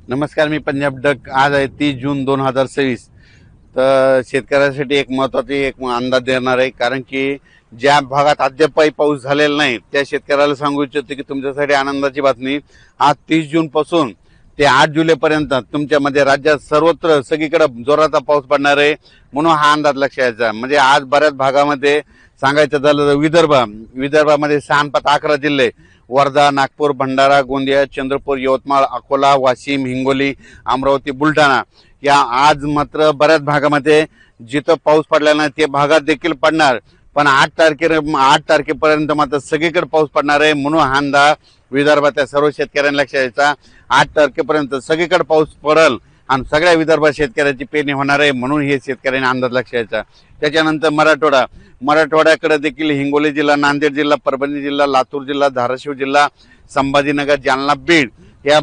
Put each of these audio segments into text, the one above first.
नमस्कार, मी पंजाब डक। आज आहे 30 जून 2026। तर शेतकऱ्यासाठी एक महत्त्वाची एक अंदाज देणार आहे, कारण की ज्या भागात अद्यापही पाऊस झालेला नाही त्या शेतकऱ्याला सांगू इच्छितो की तुमच्यासाठी आनंदाची बातमी। आज 30 जून पासून ते 8 जुलैपर्यंत तुमच्यामध्ये राज्यात सर्वत्र सगळीकडे जोराचा पाऊस पडणार आहे, म्हणून हा अंदाज लक्षात घ्यायचा। म्हणजे आज बऱ्याच भागामध्ये सांगायचं झालं तर विदर्भामध्ये 6-11 जिल्हे, वर्धा, नागपूर, भंडारा, गोंदिया, चंद्रपूर, यवतमाळ, अकोला, वाशिम, हिंगोली, अमरावती, बुलढाणा या आज मात्र बऱ्याच भागामध्ये जिथं पाऊस पडलेला नाही ते भागात देखील पडणार। पण 8 तारखेपर्यंत मात्र सगळीकडे पाऊस पडणार आहे, म्हणून हा अंदाज विदर्भातल्या सर्व शेतकऱ्यांना लक्षात घ्यायचा। 8 तारखेपर्यंत सगळीकडे पाऊस पडेल आणि सगळ्या विदर्भात शेतकऱ्याची पेरणी होणार आहे, म्हणून हे शेतकऱ्यांनी अंदाज लक्षात घ्यायचा। त्याच्यानंतर मराठवाड्याकडे देखील हिंगोली जिल्हा, नांदेड जिल्हा, परभणी जिल्हा, लातूर जिल्हा, धाराशिव जिल्हा, संभाजीनगर, जालना, बीड या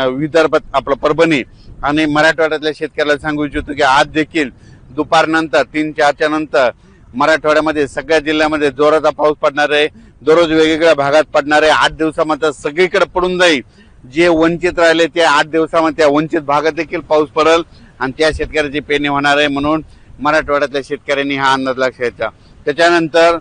विदर्भात परभणी आणि मराठवाड्यातल्या शेतकऱ्याला सांगू इच्छितो की आज देखील दुपारनंतर 3-4च्या नंतर मराठवाड्यामध्ये सगळ्या जिल्ह्यामध्ये जोराचा पाऊस पडणार आहे। दररोज वेगवेगळ्या भागात पडणार आहे। 8 दिवसामध्ये सगळीकडे पडून जाईल। जे वंचित राहिले ते 8 दिवसामध्ये त्या वंचित भागात देखील पाऊस पडेल आणि त्या शेतकऱ्याची पेरणी होणार आहे, म्हणून मराठवाड्यातल्या शेतकऱ्यांनी हा अंदाज लक्षात घ्यायचा। त्याच्यानंतर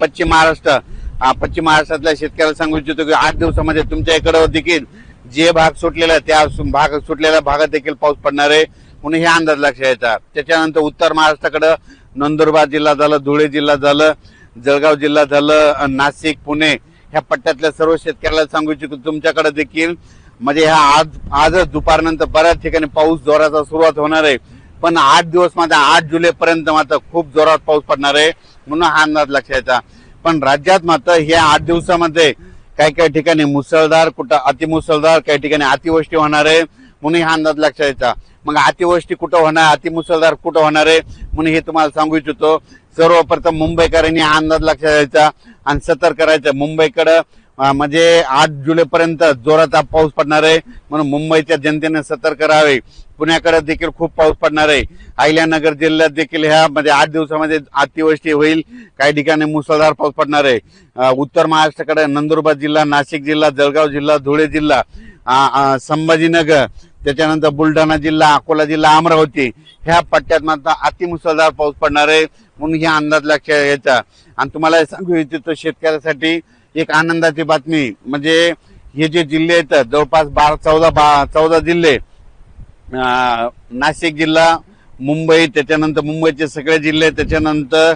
पश्चिम महाराष्ट्रातल्या शेतकऱ्याला सांगू इच्छितो की 8 दिवसामध्ये तुमच्या इकडे देखील जे भाग सुटलेला त्या सुटलेल्या भागात देखील पाऊस पडणार आहे, म्हणून हे अंदाज लक्षात घ्यायचा। त्याच्यानंतर उत्तर महाराष्ट्राकडे नंदुरबार जिल्हा झालं, धुळे जिल्हा झालं, जळगाव जिल्हा झालं, नाशिक, पुणे ह्या पट्ट्यातल्या सर्व शेतकऱ्याला सांगू इच्छितो तुमच्याकडे देखील म्हणजे आजच दुपारनंतर बऱ्याच ठिकाणी पाऊस जोराचा सुरुवात होणार आहे। पण 8 दिवस मध्ये 8 जुलैपर्यंत मात्र खूप जोरात पाऊस पडणार आहे, म्हणून हा अंदाज लक्षात घ्यायचा। पण राज्यात मात्र ह्या 8 दिवसामध्ये काही ठिकाणी मुसळधार, कुठं अतिमुसळधार, काही ठिकाणी अतिवृष्टी होणार आहे, म्हणून हा अंदाज लक्षात घ्यायचा। मग अतिवृष्टी कुठं होणार, अतिमुसळधार कुठं होणार आहे म्हणून हे तुम्हाला सांगू इच्छितो। सर्वप्रथम मुंबईकरांनी हा अंदाज लक्षात घ्यायचा आणि सतर्क करायचं। मुंबईकडे म्हणजे 8 जुलैपर्यंत जोराचा पाऊस पडणार आहे, म्हणून मुंबईच्या जनतेने सतर्क राहावे। पुण्याकडे देखील खूप पाऊस पडणार आहे। अहिल्यानगर जिल्ह्यात देखील ह्या म्हणजे 8 दिवसामध्ये अतिवृष्टी होईल, काही ठिकाणी मुसळधार पाऊस पडणार आहे। उत्तर महाराष्ट्राकडे नंदुरबार जिल्हा, नाशिक जिल्हा, जळगाव जिल्हा, धुळे जिल्हा, संभाजीनगर, त्याच्यानंतर बुलढाणा जिल्हा, अकोला जिल्हा, अमरावती ह्या पट्ट्यात मात्र अतिमुसळधार पाऊस पडणार आहे, म्हणून हा अंदाज लक्षात घ्यायचा। आणि तुम्हाला सांगू इच्छितो शेतकऱ्यासाठी एक आनंदाची बातमी म्हणजे हे जे जिल्हे आहेत जवळपास 14 जिल्हे, नाशिक जिल्हा, मुंबई, त्याच्यानंतर मुंबईचे सगळे जिल्हे, त्याच्यानंतर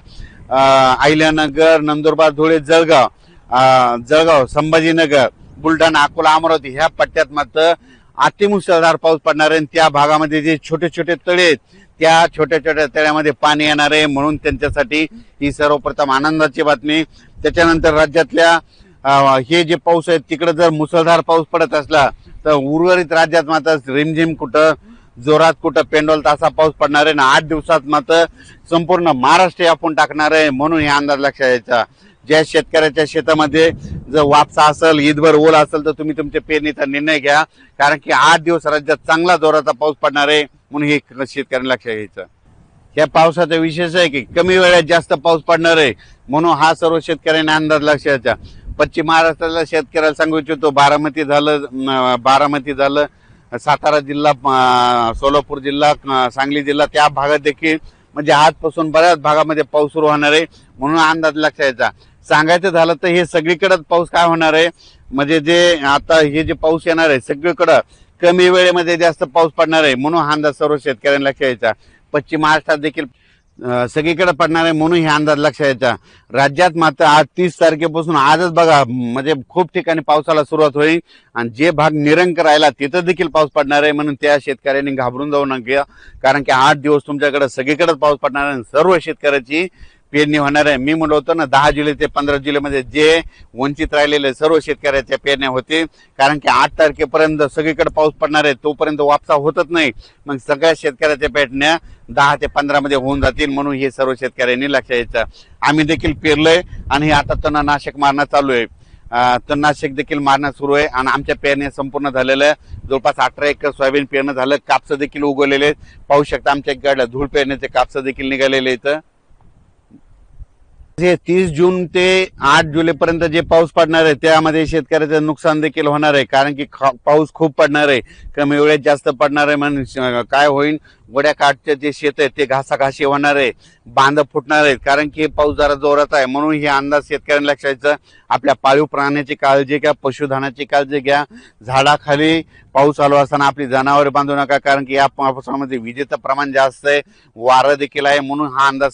अहिल्यानगर, नंदुरबार, धुळे, जळगाव, संभाजीनगर, बुलढाणा, अकोला, अमरावती ह्या पट्ट्यात मात्र अतिमुसळधार पाऊस पडणार आहे। त्या भागामध्ये जे छोटे छोटे तळे आहेत त्या छोट्या छोट्या तळ्यामध्ये पाणी येणार आहे, म्हणून त्यांच्यासाठी ही सर्वप्रथम आनंदाची बातमी। त्याच्यानंतर राज्यातल्या हे जे पाऊस आहे तिकडे जर मुसळधार पाऊस पडत असला तर उर्वरित राज्यात मात्र रिमझिम कुठं जोरात कुठं पेंडोल तासा पाऊस पडणार आहे ना 8 दिवसात मात्र संपूर्ण महाराष्ट्र आपण टाकणार आहे, म्हणून हे अंदाज लक्षात घ्यायचा। ज्या शेतकऱ्याच्या शेतामध्ये जर वापसा असेल, ईदभर ओला असेल तर तुम्ही तुमच्या पेरणीचा निर्णय घ्या, कारण की 8 दिवस राज्यात चांगला जोराचा पाऊस पडणार आहे, म्हणून हे शेतकऱ्यांना लक्षात घ्यायचं। या पावसाचा विशेष आहे की कमी वेळात जास्त पाऊस पडणार आहे, म्हणून हा सर्व शेतकऱ्यांना अंदाज लक्षात घ्यायचा। पश्चिम महाराष्ट्रातल्या शेतकऱ्याला सांगू इच्छितो बारामती झालं, सातारा जिल्हा, सोलापूर जिल्हा, सांगली जिल्हा त्या भागात देखील म्हणजे आजपासून बऱ्याच भागामध्ये पाऊस सुरू होणार आहे, म्हणून अंदाज लक्षात घ्यायचा। सांगायचं झालं तर हे सगळीकडे पाऊस काय होणार आहे म्हणजे जे आता हे जे पाऊस येणार आहे सगळीकडे कमी वेळेमध्ये जास्त पाऊस पडणार आहे, म्हणून हा अंदाज सर्व शेतकऱ्यांना लक्षात घ्यायचा। पश्चिम महाराष्ट्रात देखील सगळीकडे पडणार आहे, म्हणून हे अंदाज लक्षात घ्यायचा। राज्यात मात्र आज 30 तारखेपासून आजच बघा म्हणजे खूप ठिकाणी पावसाला सुरुवात होईल आणि जे भाग निरंक राहिला तिथं देखील पाऊस पडणार आहे, म्हणून त्या शेतकऱ्यांनी घाबरून जाऊ नका, कारण की 8 दिवस तुमच्याकडे सगळीकडेच पाऊस पडणार आहे, सर्व शेतकऱ्याची पेरणी होणार आहे। मी म्हणलो होतो ना 10 जुलै ते 15 जुलैमध्ये जे वंचित राहिलेले सर्व शेतकऱ्याच्या पेरण्या होतील, कारण की 8 तारखेपर्यंत सगळीकडे पाऊस पडणार आहे, तोपर्यंत वापसा होतच नाही, मग सगळ्या शेतकऱ्याच्या पेरण्या 10 ते 15 मध्ये होऊन जातील, म्हणून हे सर्व शेतकऱ्यांनी लक्षात घ्यायचं। आम्ही देखील पेरलोय आणि आता तणनाशक मारणं चालू आहे, तणनाशक देखील मारणं सुरू आहे आणि आमच्या पेरण्या संपूर्ण झालेल्या आहे। जवळपास 18 एकर सोयाबीन पेरणं झालं, कापसं देखील उगवलेले आहेत, पाहू शकता आमच्या गाड्या धूळ पेरण्याचे कापसं देखील निघालेले आहेत। जे 30 जून ते 8 जुलैपर्यंत जे पाऊस पडणार आहे त्यामध्ये शेतकऱ्याचं नुकसान देखील होणार आहे, कारण की पाऊस खूप पडणार आहे, कमी वेळेत जास्त पडणार आहे. म्हणून काय होईल, वड्या काठचे जे शेत आहे ते घासाघाशी होणार आहे, बांध फुटणार आहेत, कारण की पाऊस जरा जोरात आहे. म्हणून हे अंदाज शेतकऱ्यांना लक्षात घ्यायचं. आपल्या पाळीव प्राण्याची काळजी घ्या, पशुधनाची काळजी घ्या. झाडाखाली पाऊस चालू असताना आपली जनावरे बांधू नका, कारण की या पावसामध्ये विजेचं प्रमाण जास्त आहे, वारं देखील आहे. म्हणून हा अंदाज